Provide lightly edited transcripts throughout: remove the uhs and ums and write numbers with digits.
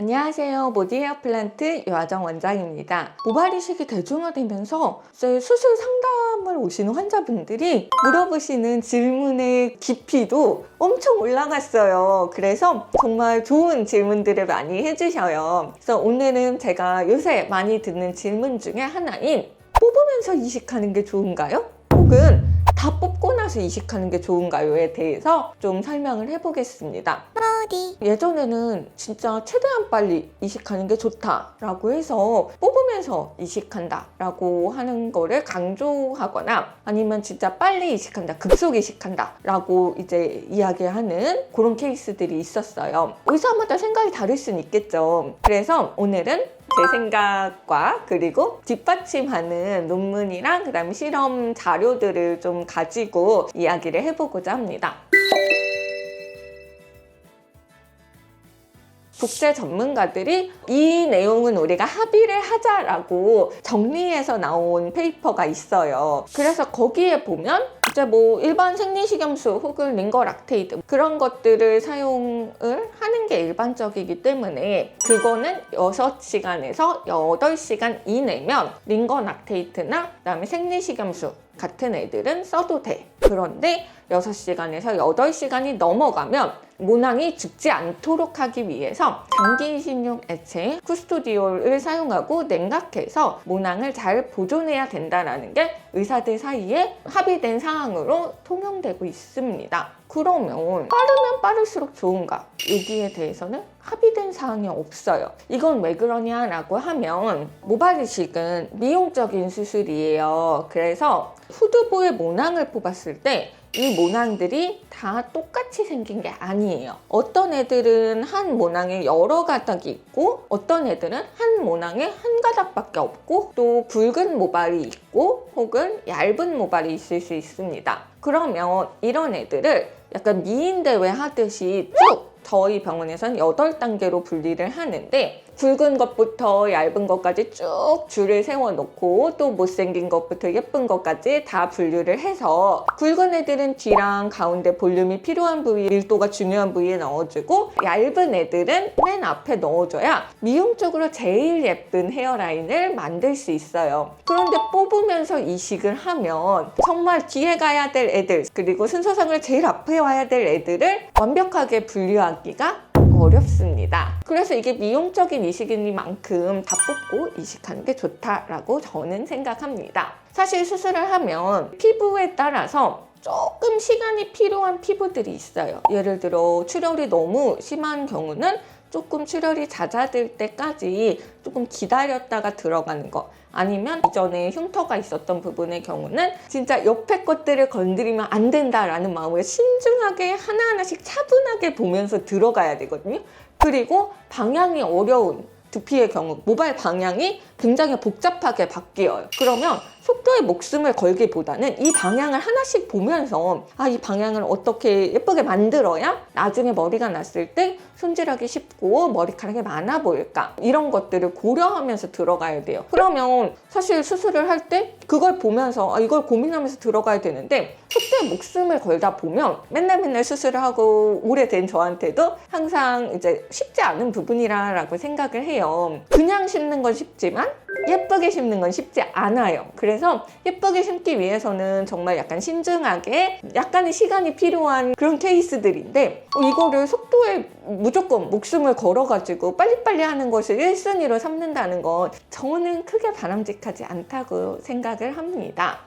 안녕하세요. 모디 헤어 플란트 유아정 원장입니다. 모발 이식이 대중화되면서 수술 상담을 오시는 환자분들이 물어보시는 질문의 깊이도 엄청 올라갔어요. 그래서 정말 좋은 질문들을 많이 해주셔요. 그래서 오늘은 제가 요새 많이 듣는 질문 중에 하나인 뽑으면서 이식하는 게 좋은가요? 혹은 다 뽑고 나서 이식하는 게 좋은가요에 대해서 좀 설명을 해보겠습니다. 예전에는 진짜 최대한 빨리 이식하는 게 좋다라고 해서 뽑으면서 이식한다라고 하는 거를 강조하거나 아니면 진짜 빨리 이식한다, 급속 이식한다라고 이제 이야기하는 그런 케이스들이 있었어요. 의사마다 생각이 다를 수는 있겠죠. 그래서 오늘은 제 생각과 그리고 뒷받침하는 논문이랑 그다음에 실험 자료들을 좀 가지고 이야기를 해보고자 합니다. 국제 전문가들이 이 내용은 우리가 합의를 하자라고 정리해서 나온 페이퍼가 있어요. 그래서 거기에 보면 이제 뭐 일반 생리식염수 혹은 링거락테이드 그런 것들을 사용을 하는 게 일반적이기 때문에 그거는 6시간에서 8시간 이내면 링거락테이트나 그다음에 생리식염수 같은 애들은 써도 돼. 그런데 6시간에서 8시간이 넘어가면 모낭이 죽지 않도록 하기 위해서 장기 이식용 액체 쿠스토디올을 사용하고 냉각해서 모낭을 잘 보존해야 된다는 게 의사들 사이에 합의된 사항으로 통용되고 있습니다. 그러면 빠르면 빠를수록 좋은가? 여기에 대해서는 합의된 사항이 없어요. 이건 왜 그러냐라고 하면 모발 이식은 미용적인 수술이에요. 그래서 후두부의 모낭을 뽑았을 때 이 모낭들이 다 똑같이 생긴 게 아니에요. 어떤 애들은 한 모낭에 여러 가닥이 있고 어떤 애들은 한 모낭에 한 가닥밖에 없고 또 굵은 모발이 있고 혹은 얇은 모발이 있을 수 있습니다. 그러면 이런 애들을 약간 미인대회 하듯이 쭉 저희 병원에서는 8단계로 분리를 하는데 굵은 것부터 얇은 것까지 쭉 줄을 세워놓고 또 못생긴 것부터 예쁜 것까지 다 분류를 해서 굵은 애들은 뒤랑 가운데 볼륨이 필요한 부위, 밀도가 중요한 부위에 넣어주고 얇은 애들은 맨 앞에 넣어줘야 미용적으로 제일 예쁜 헤어라인을 만들 수 있어요. 그런데 뽑으면서 이식을 하면 정말 뒤에 가야 될 애들 그리고 순서상을 제일 앞에 와야 될 애들을 완벽하게 분류하기가 어렵습니다. 그래서 이게 미용적인 이식이니만큼 다 뽑고 이식하는 게 좋다라고 저는 생각합니다. 사실 수술을 하면 피부에 따라서 조금 시간이 필요한 피부들이 있어요. 예를 들어 출혈이 너무 심한 경우는 조금 출혈이 잦아들 때까지 조금 기다렸다가 들어가는 거 아니면 이전에 흉터가 있었던 부분의 경우는 진짜 옆에 것들을 건드리면 안 된다라는 마음으로 신중하게 하나하나씩 차분하게 보면서 들어가야 되거든요. 그리고 방향이 어려운 두피의 경우 모발 방향이 굉장히 복잡하게 바뀌어요. 그러면 속도에 목숨을 걸기보다는 이 방향을 하나씩 보면서 이 방향을 어떻게 예쁘게 만들어야 나중에 머리가 났을 때 손질하기 쉽고 머리카락이 많아 보일까 이런 것들을 고려하면서 들어가야 돼요. 그러면 사실 수술을 할 때 그걸 보면서 이걸 고민하면서 들어가야 되는데 속도에 목숨을 걸다 보면 맨날 수술을 하고 오래된 저한테도 항상 이제 쉽지 않은 부분이라고 생각을 해요. 그냥 심는 건 쉽지만 예쁘게 심는 건 쉽지 않아요. 그래서 예쁘게 심기 위해서는 정말 약간 신중하게 약간의 시간이 필요한 그런 케이스들인데 이거를 속도에 무조건 목숨을 걸어가지고 빨리빨리 하는 것을 1순위로 삼는다는 건 저는 크게 바람직하지 않다고 생각을 합니다.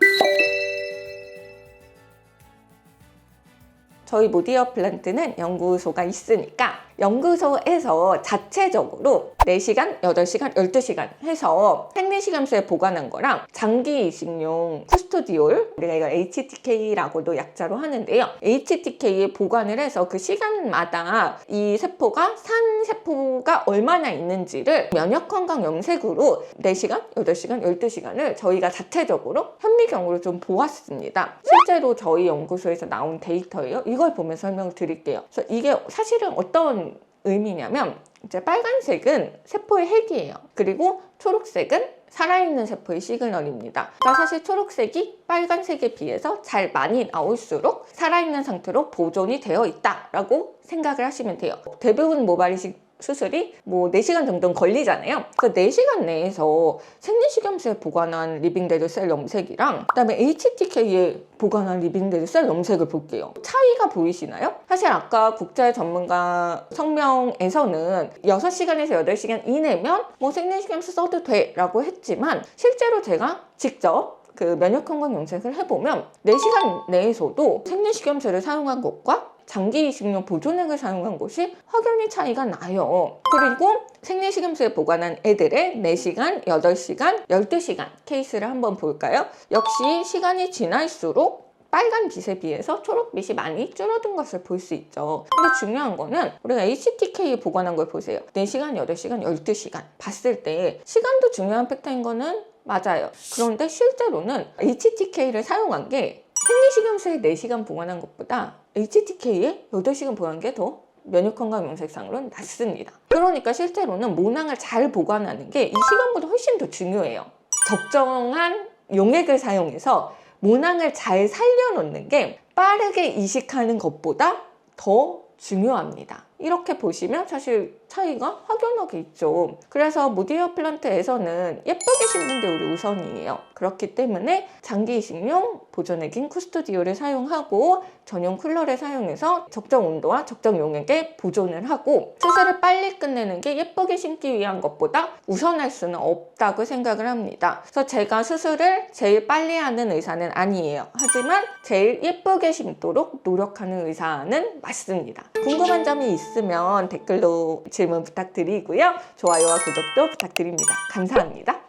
저희 모디 헤어 플란트는 연구소가 있으니까 연구소에서 자체적으로 4시간, 8시간, 12시간 해서 생리식염수에 보관한 거랑 장기 이식용 쿠스토디올 우리가 이걸 HTK라고도 약자로 하는데요. HTK에 보관을 해서 그 시간마다 이 세포가 산 세포가 얼마나 있는지를 면역건강 염색으로 4시간, 8시간, 12시간을 저희가 자체적으로 현미경으로 좀 보았습니다. 실제로 저희 연구소에서 나온 데이터예요. 이걸 보면 설명을 드릴게요. 그래서 이게 사실은 어떤 의미냐면 이제 빨간색은 세포의 핵이에요. 그리고 초록색은 살아있는 세포의 시그널입니다. 그러니까 사실 초록색이 빨간색에 비해서 잘 많이 나올수록 살아있는 상태로 보존이 되어 있다라고 생각을 하시면 돼요. 대부분 모발 이식 수술이 뭐 4시간 정도는 걸리잖아요. 그래서 4시간 내에서 생리식염수에 보관한 리빙데드 셀 염색이랑 그다음에 HTK에 보관한 리빙데드 셀 염색을 볼게요. 차이가 보이시나요? 사실 아까 국제 전문가 성명에서는 6시간에서 8시간 이내면 뭐 생리식염수 써도 돼 라고 했지만 실제로 제가 직접 그 면역건강 염색을 해보면 4시간 내에서도 생리식염수를 사용한 것과 장기 이식용 보존액을 사용한 것이 확연히 차이가 나요. 그리고 생리식염수에 보관한 애들의 4시간, 8시간, 12시간 케이스를 한번 볼까요? 역시 시간이 지날수록 빨간 빛에 비해서 초록빛이 많이 줄어든 것을 볼 수 있죠. 근데 중요한 거는 우리가 HTK에 보관한 걸 보세요. 4시간, 8시간, 12시간 봤을 때 시간도 중요한 팩터인 거는 맞아요. 그런데 실제로는 HTK를 사용한 게 생리식염수에 4시간 보관한 것보다 HTK에 8시간 보관한 게 더 면역건강 염색상으로는 낫습니다. 그러니까 실제로는 모낭을 잘 보관하는 게 이 시간보다 훨씬 더 중요해요. 적정한 용액을 사용해서 모낭을 잘 살려놓는 게 빠르게 이식하는 것보다 더 중요합니다. 이렇게 보시면 사실 차이가 확연하게 있죠. 그래서 모디헤어 플란트에서는 예쁘게 심는 게 우리 우선이에요. 그렇기 때문에 장기 이식용 보존액인 쿠스토디오를 사용하고 전용 쿨러를 사용해서 적정 온도와 적정 용액에 보존을 하고 수술을 빨리 끝내는 게 예쁘게 심기 위한 것보다 우선할 수는 없다고 생각을 합니다. 그래서 제가 수술을 제일 빨리 하는 의사는 아니에요. 하지만 제일 예쁘게 심도록 노력하는 의사는 맞습니다. 궁금한 점이 있으면 댓글로 질문 부탁드리고요. 좋아요와 구독도 부탁드립니다. 감사합니다.